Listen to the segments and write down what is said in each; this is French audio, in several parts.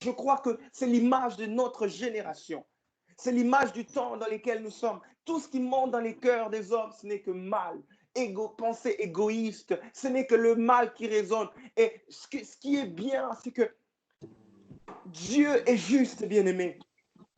Je crois que c'est l'image de notre génération. C'est l'image du temps dans lequel nous sommes. Tout ce qui monte dans les cœurs des hommes, ce n'est que mal. Pensée égoïste, ce n'est que le mal qui résonne. Et ce qui est bien, c'est que Dieu est juste, bien-aimé.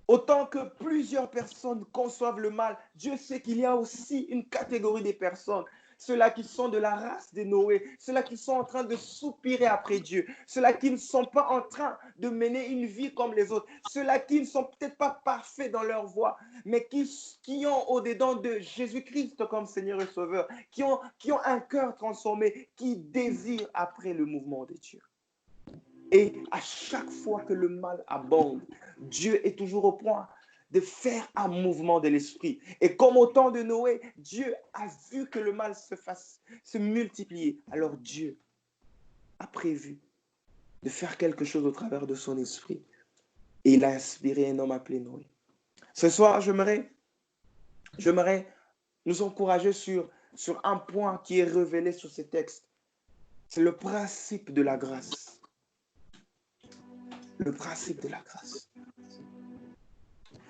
Autant que plusieurs personnes conçoivent le mal, Dieu sait qu'il y a aussi une catégorie de personnes, ceux-là qui sont de la race de Noé, ceux-là qui sont en train de soupirer après Dieu, ceux-là qui ne sont pas en train de mener une vie comme les autres, ceux-là qui ne sont peut-être pas parfaits dans leur voie, mais qui ont au-dedans de Jésus-Christ comme Seigneur et Sauveur, qui ont un cœur transformé, qui désirent après le mouvement de Dieu. Et à chaque fois que le mal abonde, Dieu est toujours au point de faire un mouvement de l'esprit. Et comme au temps de Noé, Dieu a vu que le mal se multiplier. Alors Dieu a prévu de faire quelque chose au travers de son esprit. Et il a inspiré un homme appelé Noé. Ce soir, j'aimerais nous encourager sur un point qui est révélé sur ces textes. C'est le principe de la grâce. Le principe de la grâce.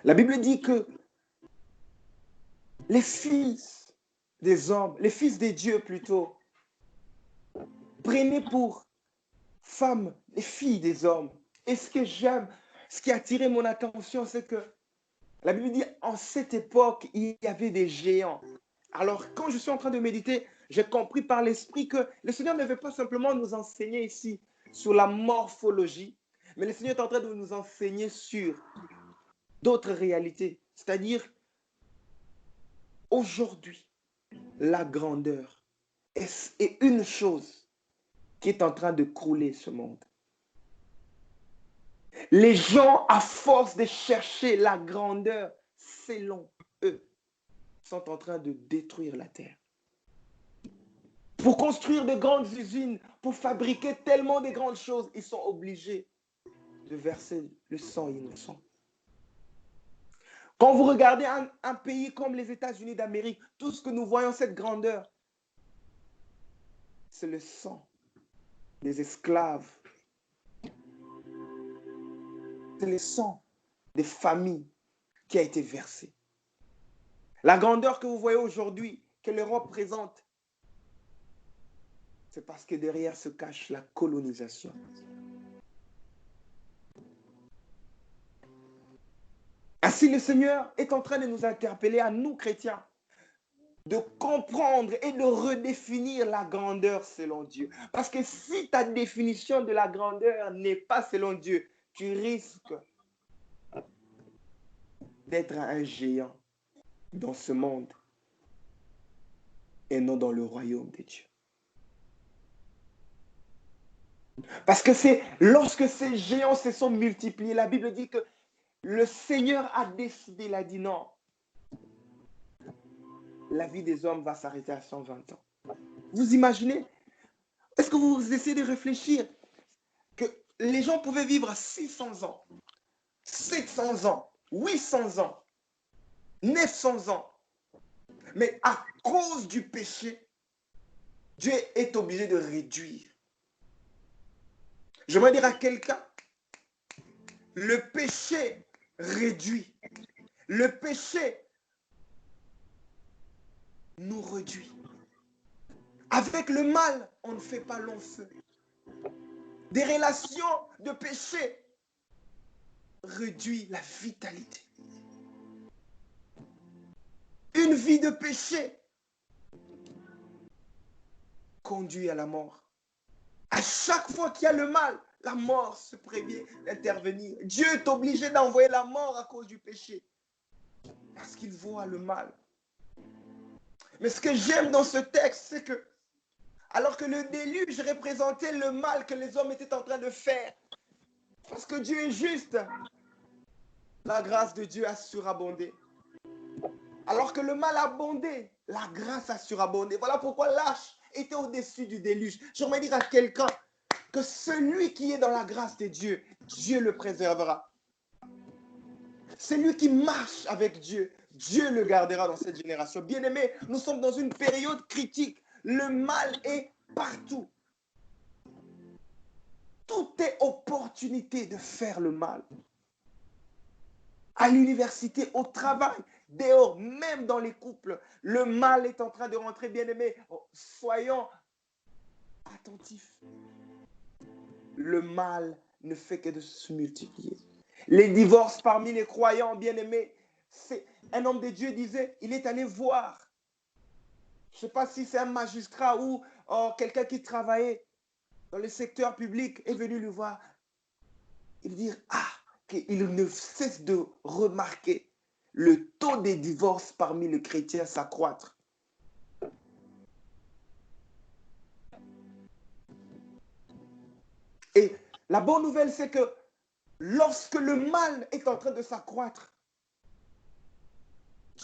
La Bible dit que les fils des hommes, les fils des dieux plutôt, prenaient pour femmes les filles des hommes. Et ce que j'aime, ce qui a attiré mon attention, c'est que la Bible dit en cette époque, il y avait des géants. Alors, quand je suis en train de méditer, j'ai compris par l'Esprit que le Seigneur ne veut pas simplement nous enseigner ici sur la morphologie, mais le Seigneur est en train de nous enseigner sur d'autres réalités. C'est-à-dire, aujourd'hui, la grandeur est une chose qui est en train de crouler ce monde. Les gens, à force de chercher la grandeur selon eux, sont en train de détruire la terre. Pour construire de grandes usines, pour fabriquer tellement de grandes choses, ils sont obligés de verser le sang innocent. Quand vous regardez un pays comme les États-Unis d'Amérique, tout ce que nous voyons, cette grandeur, c'est le sang des esclaves. C'est le sang des familles qui a été versé. La grandeur que vous voyez aujourd'hui, que l'Europe présente, c'est parce que derrière se cache la colonisation. Ainsi, le Seigneur est en train de nous interpeller à nous, chrétiens, de comprendre et de redéfinir la grandeur selon Dieu. Parce que si ta définition de la grandeur n'est pas selon Dieu, tu risques d'être un géant dans ce monde et non dans le royaume de Dieu. Parce que c'est lorsque ces géants se sont multipliés, la Bible dit que le Seigneur a décidé, il a dit non, la vie des hommes va s'arrêter à 120 ans. Vous imaginez? Est-ce que vous essayez de réfléchir que les gens pouvaient vivre 600 ans, 700 ans, 800 ans, 900 ans, mais à cause du péché, Dieu est obligé de réduire. J'aimerais dire à quelqu'un, le péché réduit. Le péché nous réduit. Avec le mal, on ne fait pas long feu. Des relations de péché réduisent la vitalité. Une vie de péché conduit à la mort. À chaque fois qu'il y a le mal, la mort se prévient d'intervenir. Dieu est obligé d'envoyer la mort à cause du péché. Parce qu'il voit le mal. Mais ce que j'aime dans ce texte, c'est que, alors que le déluge représentait le mal que les hommes étaient en train de faire, parce que Dieu est juste, la grâce de Dieu a surabondé. Alors que le mal abondait, la grâce a surabondé. Voilà pourquoi l'arche était au-dessus du déluge. J'aimerais dire à quelqu'un que celui qui est dans la grâce de Dieu, Dieu le préservera. Celui qui marche avec Dieu, Dieu le gardera dans cette génération. Bien-aimés, nous sommes dans une période critique. Le mal est partout. tout est opportunité de faire le mal. À l'université, au travail, dehors, même dans les couples, le mal est en train de rentrer, bien-aimés. Soyons attentifs. Le mal ne fait que de se multiplier. Les divorces parmi les croyants, bien-aimés, un homme de Dieu disait, il est allé voir. Je ne sais pas si c'est un magistrat ou quelqu'un qui travaillait dans le secteur public est venu lui voir. Il dit, qu'il ne cesse de remarquer le taux des divorces parmi les chrétiens s'accroître. Et la bonne nouvelle, c'est que lorsque le mal est en train de s'accroître,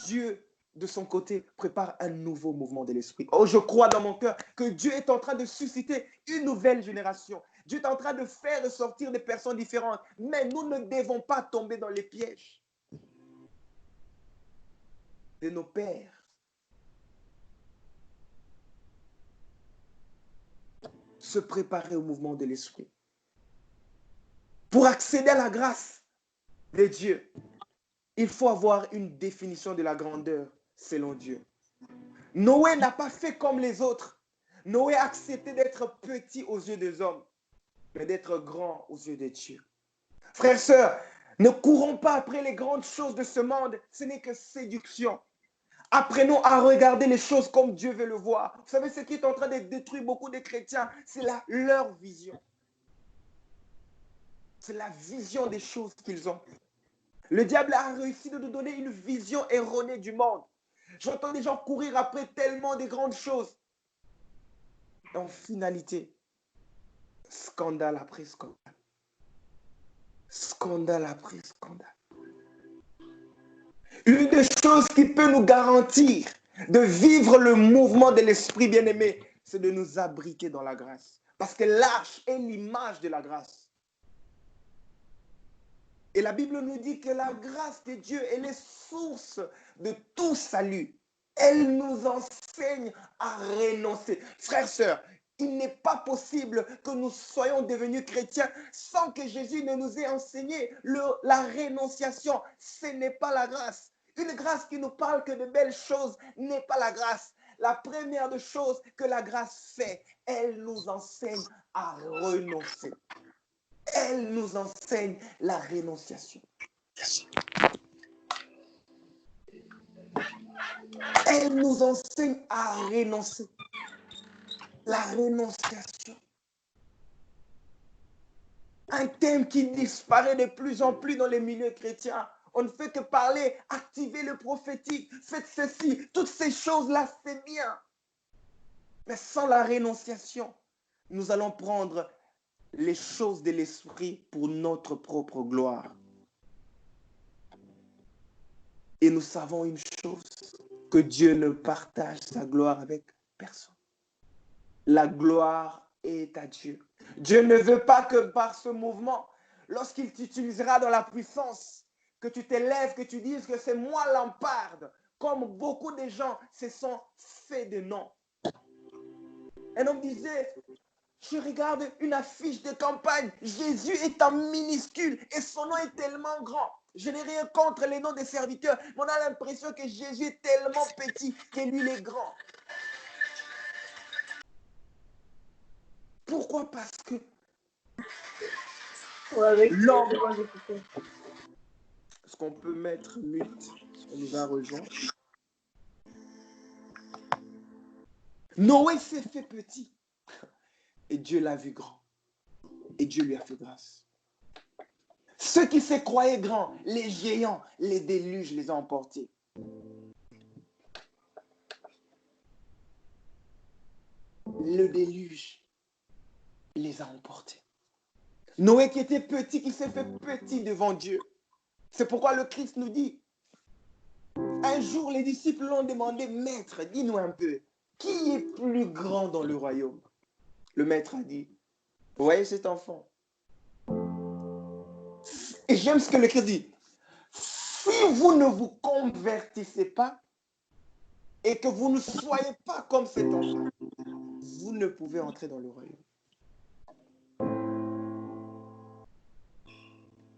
Dieu, de son côté, prépare un nouveau mouvement de l'esprit. Oh, je crois dans mon cœur que Dieu est en train de susciter une nouvelle génération. Dieu est en train de faire ressortir des personnes différentes. Mais nous ne devons pas tomber dans les pièges de nos pères. Se préparer au mouvement de l'esprit. Pour accéder à la grâce de Dieu, il faut avoir une définition de la grandeur selon Dieu. Noé n'a pas fait comme les autres. Noé a accepté d'être petit aux yeux des hommes, mais d'être grand aux yeux de Dieu. Frères, sœurs, ne courons pas après les grandes choses de ce monde. Ce n'est que séduction. Apprenons à regarder les choses comme Dieu veut le voir. Vous savez, ce qui est en train de détruire beaucoup de chrétiens, c'est leur vision. C'est la vision des choses qu'ils ont. Le diable a réussi de nous donner une vision erronée du monde. J'entends des gens courir après tellement de grandes choses. Et en finalité, scandale après scandale. Scandale après scandale. Une des choses qui peut nous garantir de vivre le mouvement de l'esprit bien-aimé, c'est de nous abriter dans la grâce. Parce que l'arche est l'image de la grâce. Et la Bible nous dit que la grâce de Dieu, elle est source de tout salut. Elle nous enseigne à renoncer. Frères, sœurs, il n'est pas possible que nous soyons devenus chrétiens sans que Jésus ne nous ait enseigné la rénonciation. Ce n'est pas la grâce. Une grâce qui nous parle que de belles choses n'est pas la grâce. La première des choses que la grâce fait, elle nous enseigne à renoncer. Elle nous enseigne la rénonciation. Elle nous enseigne à renoncer. La rénonciation. Un thème qui disparaît de plus en plus dans les milieux chrétiens. On ne fait que parler, activer le prophétique, faites ceci, toutes ces choses-là, c'est bien. Mais sans la rénonciation, nous allons prendre les choses de l'esprit pour notre propre gloire. Et nous savons une chose, que Dieu ne partage sa gloire avec personne. La gloire est à Dieu. Dieu ne veut pas que par ce mouvement, lorsqu'il t'utilisera dans la puissance, que tu t'élèves, que tu dises que c'est moi l'emparde, comme beaucoup de gens se sont fait de nom. Un homme disait, je regarde une affiche de campagne, Jésus est en minuscule et son nom est tellement grand. Je n'ai rien contre les noms des serviteurs, mais on a l'impression que Jésus est tellement petit que lui il est grand. Pourquoi? Parce que l'homme... Est-ce qu'on peut mettre mute? On nous a rejoint. Noé s'est fait petit. Et Dieu l'a vu grand. Et Dieu lui a fait grâce. Ceux qui se croyaient grands, les géants, les déluges les ont emportés. Le déluge les a emportés. Noé qui était petit, qui s'est fait petit devant Dieu. C'est pourquoi le Christ nous dit, un jour les disciples l'ont demandé, Maître, dis-nous un peu, qui est plus grand dans le royaume? Le maître a dit, vous voyez cet enfant? Et j'aime ce que le Christ dit. Si vous ne vous convertissez pas et que vous ne soyez pas comme cet enfant, vous ne pouvez entrer dans le royaume.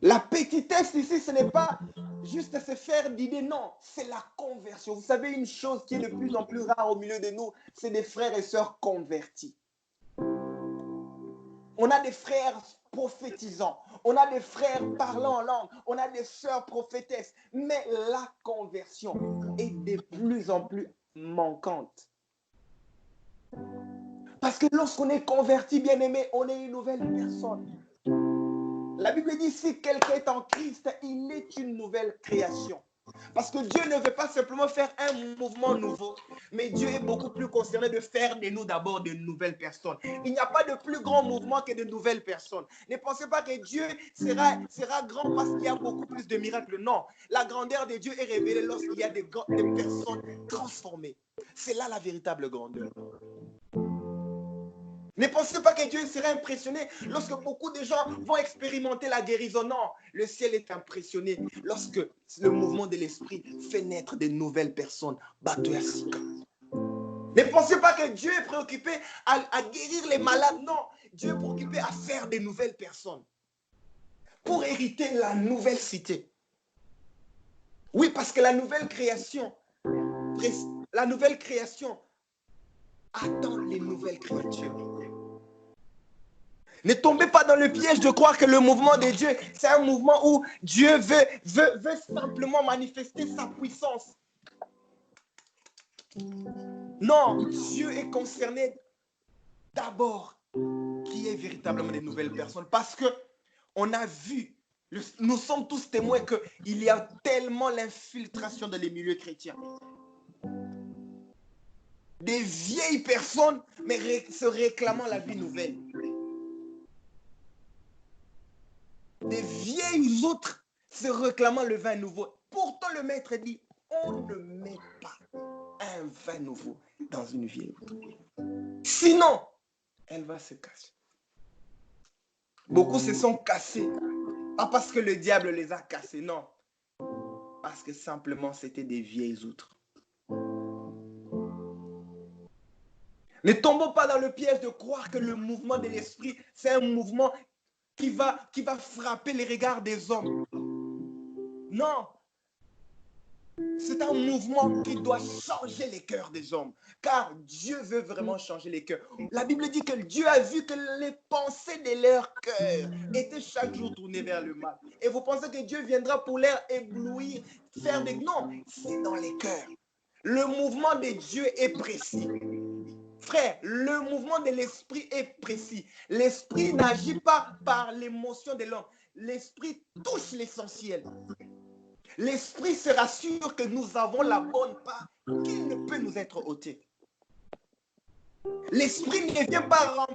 La petitesse ici, ce n'est pas juste se faire d'idées, non, c'est la conversion. Vous savez, une chose qui est de plus en plus rare au milieu de nous, c'est des frères et sœurs convertis. On a des frères prophétisants, on a des frères parlant en langue, on a des sœurs prophétesses, mais la conversion est de plus en plus manquante. Parce que lorsqu'on est converti, bien-aimé, on est une nouvelle personne. La Bible dit, si quelqu'un est en Christ, il est une nouvelle création. Parce que Dieu ne veut pas simplement faire un mouvement nouveau, mais Dieu est beaucoup plus concerné de faire de nous d'abord de nouvelles personnes. Il n'y a pas de plus grand mouvement que de nouvelles personnes. Ne pensez pas que Dieu sera grand parce qu'il y a beaucoup plus de miracles. Non, la grandeur de Dieu est révélée lorsqu'il y a des personnes transformées. C'est là la véritable grandeur. Ne pensez pas que Dieu sera impressionné lorsque beaucoup de gens vont expérimenter la guérison. Non, le ciel est impressionné lorsque le mouvement de l'esprit fait naître de nouvelles personnes. Ne pensez pas que Dieu est préoccupé à guérir les malades. Non, Dieu est préoccupé à faire de nouvelles personnes pour hériter la nouvelle cité. Oui, parce que la nouvelle création attend les nouvelles créatures. Ne tombez pas dans le piège de croire que le mouvement de Dieu, c'est un mouvement où Dieu veut simplement manifester sa puissance. Non, Dieu est concerné d'abord qui est véritablement des nouvelles personnes. Parce que on a vu, nous sommes tous témoins qu'il y a tellement l'infiltration dans les milieux chrétiens. Des vieilles personnes, mais se réclamant la vie nouvelle. Des vieilles autres se réclamant le vin nouveau. Pourtant, le maître dit, on ne met pas un vin nouveau dans une vieille autre. Sinon, elle va se casser. Beaucoup se sont cassés. Pas parce que le diable les a cassés, non. Parce que simplement, c'était des vieilles outres. Ne tombons pas dans le piège de croire que le mouvement de l'esprit, c'est un mouvement qui va frapper les regards des hommes. Non. C'est un mouvement qui doit changer les cœurs des hommes. Car Dieu veut vraiment changer les cœurs. La Bible dit que Dieu a vu que les pensées de leur cœur étaient chaque jour tournées vers le mal. Et vous pensez que Dieu viendra pour leur éblouir, faire des... Non, c'est dans les cœurs. Le mouvement de Dieu est précis. Frère, le mouvement de l'esprit est précis. L'esprit n'agit pas par l'émotion de l'homme. L'esprit touche l'essentiel. L'esprit se rassure que nous avons la bonne part, qu'il ne peut nous être ôté. L'esprit ne vient pas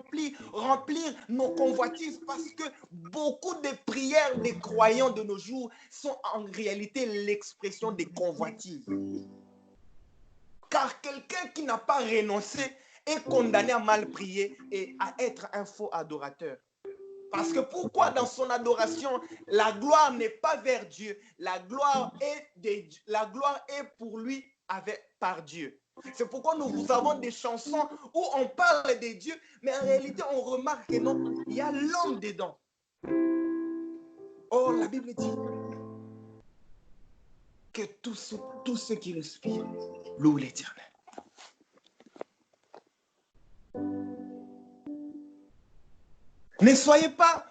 remplir nos convoitises parce que beaucoup de prières des croyants de nos jours sont en réalité l'expression des convoitises. Car quelqu'un qui n'a pas renoncé est condamné à mal prier et à être un faux adorateur. Parce que pourquoi dans son adoration, la gloire n'est pas vers Dieu, la gloire est pour lui par Dieu. C'est pourquoi nous avons des chansons où on parle de Dieu, mais en réalité, on remarque que non, il y a l'homme dedans. Or, la Bible dit que tous ceux qui respirent louent l'Éternel. Ne soyez pas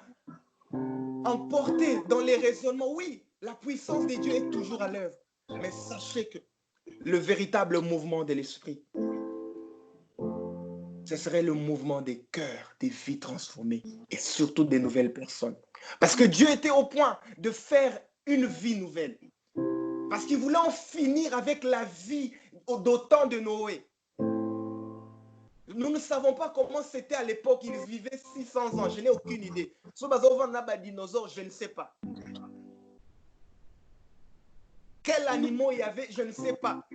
emportés dans les raisonnements. Oui, la puissance de Dieu est toujours à l'œuvre. Mais sachez que le véritable mouvement de l'esprit, ce serait le mouvement des cœurs, des vies transformées et surtout des nouvelles personnes. Parce que Dieu était au point de faire une vie nouvelle. Parce qu'il voulait en finir avec la vie d'autant de Noé. Nous ne savons pas comment c'était à l'époque. Ils vivaient 600 ans. Je n'ai aucune idée. Si on a des dinosaures, je ne sais pas. Quels animaux il y avait, je ne sais pas.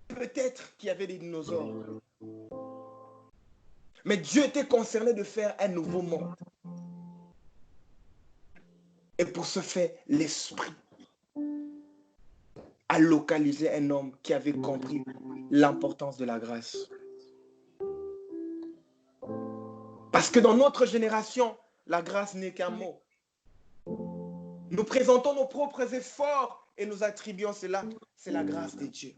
Peut-être qu'il y avait des dinosaures. Mais Dieu était concerné de faire un nouveau monde. Et pour ce faire, l'esprit a localisé un homme qui avait compris l'importance de la grâce. Parce que dans notre génération, la grâce n'est qu'un mot. Nous présentons nos propres efforts et nous attribuons cela. C'est la grâce de Dieu.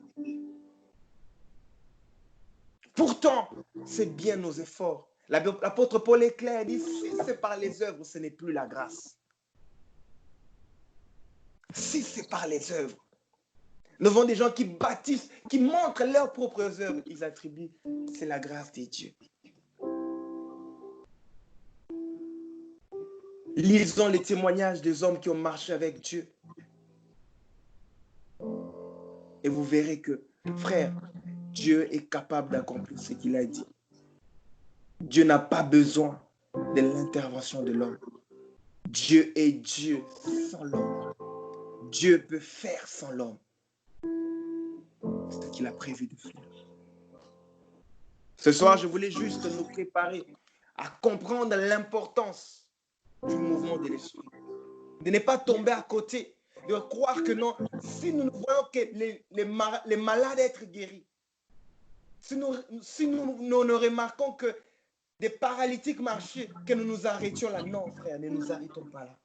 Pourtant, c'est bien nos efforts. L'apôtre Paul est clair, il dit, si c'est par les œuvres, ce n'est plus la grâce. Si c'est par les œuvres. Nous avons des gens qui bâtissent, qui montrent leurs propres œuvres. Ils attribuent, c'est la grâce de Dieu. Lisons les témoignages des hommes qui ont marché avec Dieu. Et vous verrez que, frère, Dieu est capable d'accomplir ce qu'il a dit. Dieu n'a pas besoin de l'intervention de l'homme. Dieu est Dieu sans l'homme. Dieu peut faire sans l'homme ce qu'il a prévu de faire. Ce soir, je voulais juste nous préparer à comprendre l'importance du mouvement de l'esprit. De ne pas tomber à côté, de croire que non, si nous voyons que les malades être guéris, si nous ne remarquons que des paralytiques marchaient, que nous nous arrêtions là. Non, frère, ne nous arrêtons pas là.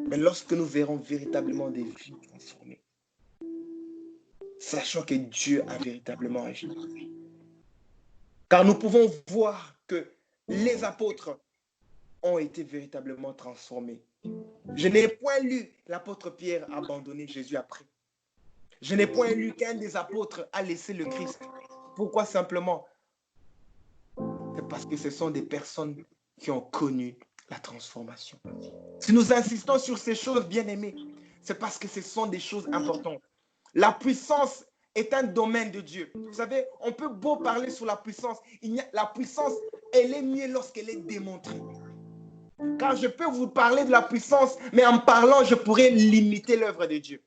Mais lorsque nous verrons véritablement des vies transformées, sachant que Dieu a véritablement agi. Car nous pouvons voir que les apôtres ont été véritablement transformés. Je n'ai point lu l'apôtre Pierre abandonner Jésus après. Je n'ai point lu qu'un des apôtres a laissé le Christ. Pourquoi simplement? C'est parce que ce sont des personnes qui ont connu la transformation. Si nous insistons sur ces choses, bien-aimés, c'est parce que ce sont des choses importantes. La puissance est un domaine de Dieu. Vous savez, on peut beau parler sur la puissance. La puissance, elle est mieux lorsqu'elle est démontrée. Car je peux vous parler de la puissance, mais en parlant, je pourrais limiter l'œuvre de Dieu.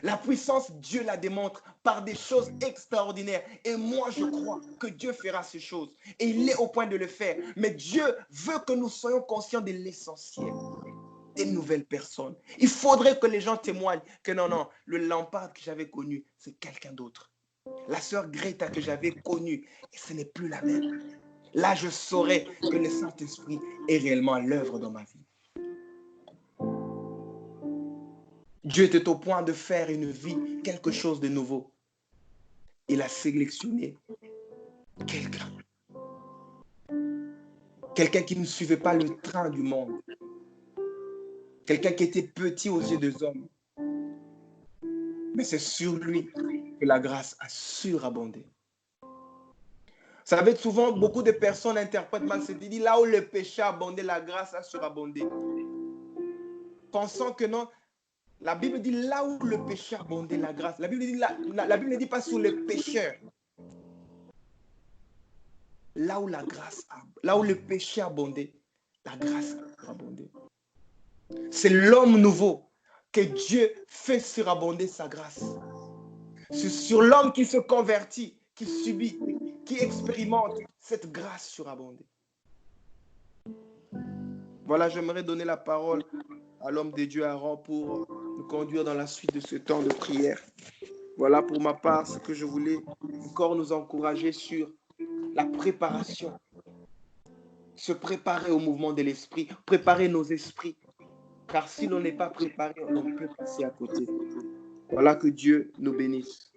La puissance, Dieu la démontre par des choses extraordinaires. Et moi, je crois que Dieu fera ces choses. Et il est au point de le faire. Mais Dieu veut que nous soyons conscients de l'essentiel. Des nouvelles personnes. Il faudrait que les gens témoignent que non, le Lampard que j'avais connu, c'est quelqu'un d'autre. La sœur Greta que j'avais connue, et ce n'est plus la même. Là, je saurais que le Saint-Esprit est réellement l'œuvre dans ma vie. Dieu était au point de faire une vie, quelque chose de nouveau. Il a sélectionné quelqu'un. Quelqu'un qui ne suivait pas le train du monde. Quelqu'un qui était petit aux yeux des hommes. Mais c'est sur lui que la grâce a surabondé. Vous savez, souvent, beaucoup de personnes interprètent mal cette idée. Là où le péché a abondé, la grâce a surabondé. Pensant que non, la Bible dit là où le péché a abondé, la grâce. La Bible ne dit pas sur les pécheurs. Là où là où le péché a abondé, la grâce a surabondé. C'est l'homme nouveau que Dieu fait surabonder sa grâce. C'est sur l'homme qui se convertit, qui subit, qui expérimente cette grâce surabondée. Voilà, j'aimerais donner la parole à l'homme de Dieu, Aaron, pour nous conduire dans la suite de ce temps de prière. Voilà pour ma part ce que je voulais encore nous encourager sur la préparation. Se préparer au mouvement de l'esprit, préparer nos esprits. Car si l'on n'est pas préparé, on peut passer à côté. Voilà, que Dieu nous bénisse.